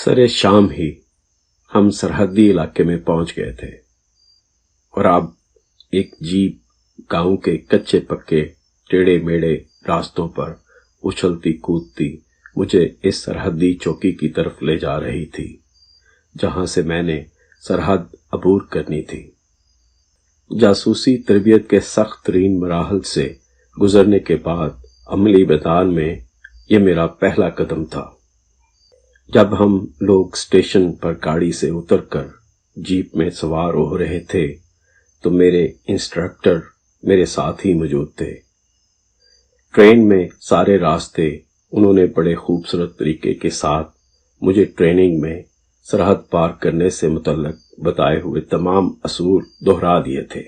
सरे शाम ही हम सरहदी इलाके में पहुंच गए थे और अब एक जीप गांव के कच्चे पक्के टेढ़े मेढ़े रास्तों पर उछलती कूदती मुझे इस सरहदी चौकी की तरफ ले जा रही थी जहां से मैंने सरहद अबूर करनी थी। जासूसी तरबियत के सख्त तरीन मराहल से गुजरने के बाद अमली मैदान में यह मेरा पहला कदम था। जब हम लोग स्टेशन पर गाड़ी से उतरकर जीप में सवार हो रहे थे तो मेरे इंस्ट्रक्टर मेरे साथ ही मौजूद थे। ट्रेन में सारे रास्ते उन्होंने बड़े खूबसूरत तरीके के साथ मुझे ट्रेनिंग में सरहद पार करने से मुतल्लक बताए हुए तमाम असूल दोहरा दिए थे।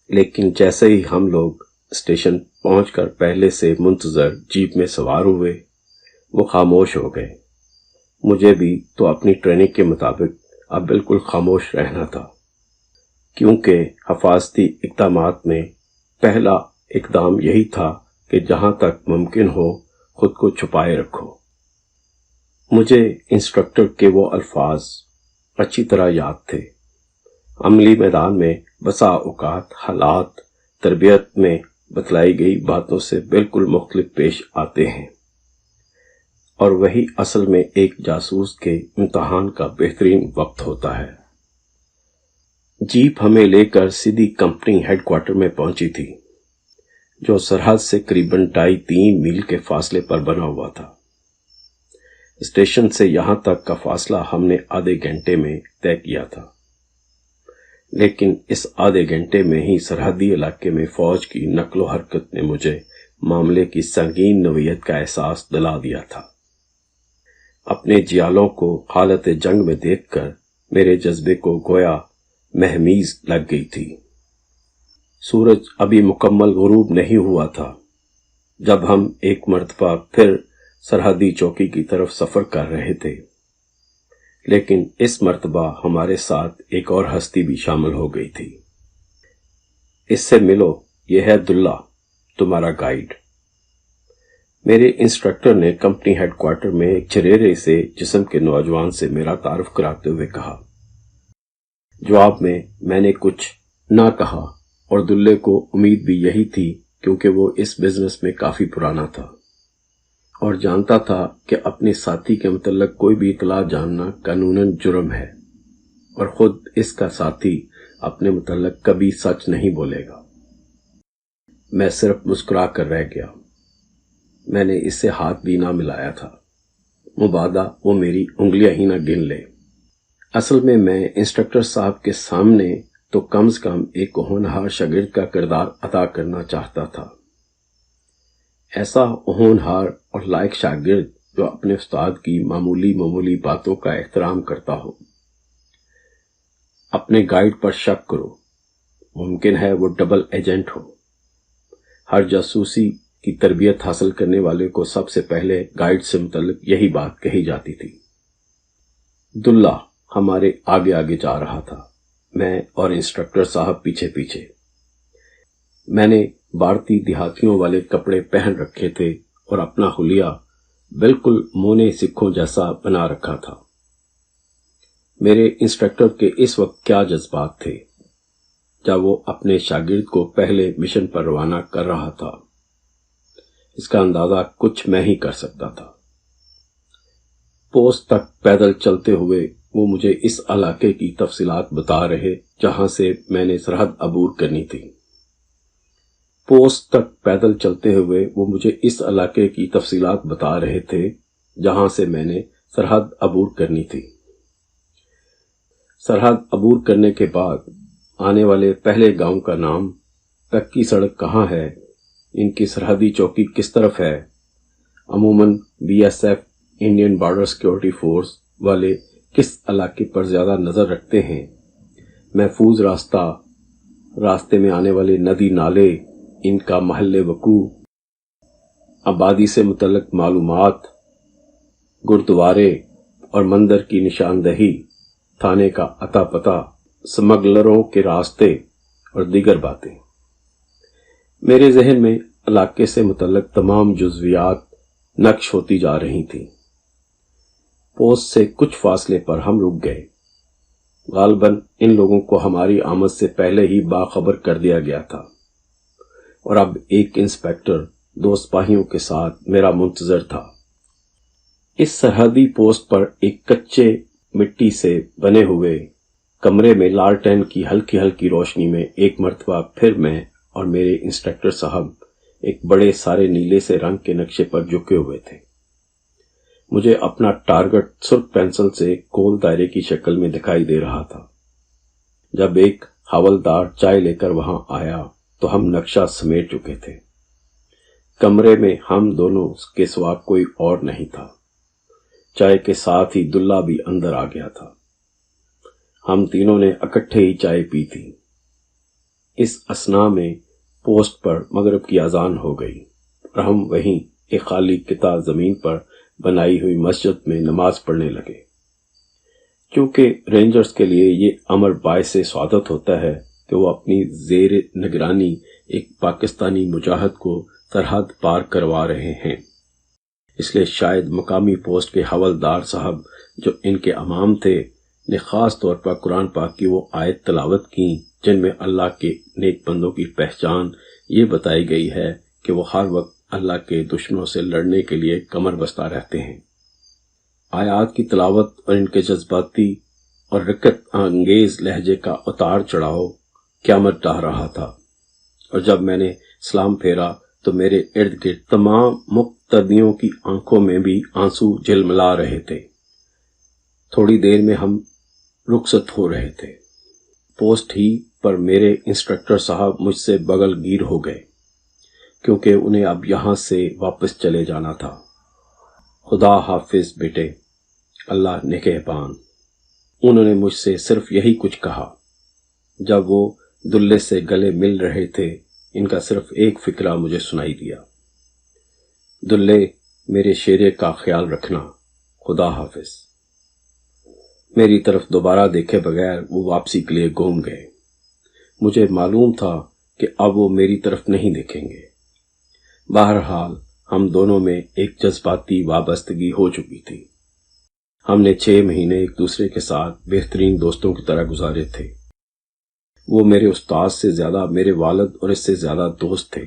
लेकिन जैसे ही हम लोग स्टेशन पहुंचकर पहले से मुंतजर जीप में सवार हुए वो खामोश हो गए। मुझे भी तो अपनी ट्रेनिंग के मुताबिक अब बिल्कुल खामोश रहना था, क्योंकि हिफाजती इक़दामात में पहला इक़दाम यही था कि जहां तक मुमकिन हो खुद को छुपाए रखो। मुझे इंस्ट्रक्टर के वो अल्फाज अच्छी तरह याद थे। अमली मैदान में बसा औकात हालात तरबियत में बतलाई गई बातों से बिल्कुल मुख्तलिफ पेश आते हैं और वही असल में एक जासूस के इम्तिहान का बेहतरीन वक्त होता है। जीप हमें लेकर सीधी कंपनी हेडक्वार्टर में पहुंची थी, जो सरहद से करीबन 2.5-3 मील के फासले पर बना हुआ था। स्टेशन से यहां तक का फासला हमने आधे घंटे में तय किया था, लेकिन इस आधे घंटे में ही सरहदी इलाके में फौज की नकलो हरकत ने मुझे मामले की संगीन नौइयत का एहसास दिला दिया था। अपने जियालों को हालत जंग में देखकर मेरे जज्बे को गोया महमीज लग गई थी। सूरज अभी मुकम्मल गुरूब नहीं हुआ था जब हम एक मर्तबा फिर सरहदी चौकी की तरफ सफर कर रहे थे, लेकिन इस मर्तबा हमारे साथ एक और हस्ती भी शामिल हो गई थी। इससे मिलो, यह है दुल्ला, तुम्हारा गाइड। मेरे इंस्ट्रक्टर ने कंपनी हेडक्वार्टर में एक चरेरे से जिस्म के नौजवान से मेरा तारुफ कराते हुए कहा। जवाब में मैंने कुछ ना कहा और दुल्ले को उम्मीद भी यही थी, क्योंकि वो इस बिजनेस में काफी पुराना था और जानता था कि अपने साथी के मुतल्लक कोई भी इतला जानना कानूनन जुर्म है और खुद इसका साथी अपने मुतल्लक कभी सच नहीं बोलेगा। मैं सिर्फ मुस्कुरा कर रह गया। मैंने इससे हाथ भी ना मिलाया था, मुबादा वो मेरी उंगलियां ही ना गिन ले। असल में मैं इंस्ट्रक्टर साहब के सामने तो कम से कम एक होनहार शागिर्द का किरदार अदा करना चाहता था। ऐसा होनहार और लायक शागिर्द जो अपने उस्ताद की मामूली बातों का एहतराम करता हो। अपने गाइड पर शक करो, मुमकिन है वो डबल एजेंट हो। हर जासूसी की तरबियत हासिल करने वाले को सबसे पहले गाइड से मुतल्लिक यही बात कही जाती थी। दुल्ला हमारे आगे आगे जा रहा था, मैं और इंस्ट्रक्टर साहब पीछे पीछे। मैंने भारतीय देहातियों वाले कपड़े पहन रखे थे और अपना हुलिया बिल्कुल मोने सिखों जैसा बना रखा था। मेरे इंस्ट्रक्टर के इस वक्त क्या जज्बात थे जब वो अपने शागिर्द को पहले मिशन पर रवाना कर रहा था, इसका अंदाजा कुछ मैं ही कर सकता था। पोस्ट तक पैदल चलते हुए वो मुझे इस इलाके की तफसीलात बता रहे जहां से मैंने सरहद अबूर करनी थी। पोस्ट तक पैदल चलते हुए वो मुझे इस इलाके की तफसीलात बता रहे थे जहां से मैंने सरहद अबूर करनी थी। सरहद अबूर करने के बाद आने वाले पहले गांव का नाम, पक्की सड़क कहाँ है, इनकी सरहदी चौकी किस तरफ है, अमूमन BSF Indian border security force वाले किस इलाके पर ज्यादा नजर रखते हैं, महफूज रास्ते में आने वाले नदी नाले, इनका महल्ले वकू, आबादी से मुतल्लिक मालूमात, गुरुद्वारे और मंदिर की निशानदही, थाने का अता पता, स्मगलरों के रास्ते और दीगर बातें। मेरे जहन में इलाके से मुतल्लिक तमाम जुज़वियात नक्श होती जा रही थी। पोस्ट से कुछ फासले पर हम रुक गए। गालबन इन लोगों को हमारी आमद से पहले ही बाखबर कर दिया गया था और अब एक इंस्पेक्टर 2 सिपाहियों के साथ मेरा मुंतजर था। इस सरहदी पोस्ट पर एक कच्चे मिट्टी से बने हुए कमरे में लालटेन की हल्की हल्की रोशनी में एक मर्तबा फिर मैं और मेरे इंस्पेक्टर साहब एक बड़े सारे नीले से रंग के नक्शे पर झुके हुए थे। मुझे अपना टारगेट सुर्ख पेंसिल से गोल दायरे की शक्ल में दिखाई दे रहा था। जब एक हवलदार चाय लेकर वहां आया तो हम नक्शा समेट चुके थे। कमरे में हम दोनों के सिवा कोई और नहीं था। चाय के साथ ही दुल्ला भी अंदर आ गया था। हम तीनों ने इकट्ठे ही चाय पी थी। इस असना में पोस्ट पर मगरिब की अजान हो गई और हम वहीं एक खाली किता जमीन पर बनाई हुई मस्जिद में नमाज पढ़ने लगे। क्योंकि रेंजर्स के लिए ये अमर बायसे स्वागत होता है कि वो अपनी जेर निगरानी एक पाकिस्तानी मुजाहिद को सरहद पार करवा रहे हैं, इसलिए शायद मकामी पोस्ट के हवलदार साहब जो इनके इमाम थे ने खास तौर पर कुरान पाक की वो आयत तलावत की जिनमें अल्लाह के नेक बंदों की पहचान ये बताई गई है कि वो हर वक्त अल्लाह के दुश्मनों से लड़ने के लिए कमर बस्ता रहते हैं। आयात की तलावत और इनके जज्बाती और रिकत अंगेज लहजे का उतार चढ़ाव क़यामत ढा रहा था और जब मैंने सलाम फेरा तो मेरे इर्द गिर्द तमाम मुक्तदियों की आंखों में भी आंसू झिलमिला रहे थे। थोड़ी देर में हम रुखसत हो रहे थे। पोस्ट ही पर मेरे इंस्ट्रक्टर साहब मुझसे बगलगीर हो गए क्योंकि उन्हें अब यहां से वापस चले जाना था। खुदा हाफिज बेटे, अल्लाह निगहबान, उन्होंने मुझसे सिर्फ यही कुछ कहा। जब वो दुल्ले से गले मिल रहे थे, इनका सिर्फ एक फिक्रा मुझे सुनाई दिया, दुल्ले मेरे शेरे का ख्याल रखना, खुदा हाफिज। मेरी तरफ दोबारा देखे बगैर वो वापसी के लिए घूम गए। मुझे मालूम था कि अब वो मेरी तरफ नहीं देखेंगे। बहरहाल हम दोनों में एक जज्बाती वाबस्तगी हो चुकी थी। हमने 6 महीने एक दूसरे के साथ बेहतरीन दोस्तों की तरह गुजारे थे। वो मेरे उस्ताद से ज्यादा मेरे वालिद और इससे ज्यादा दोस्त थे।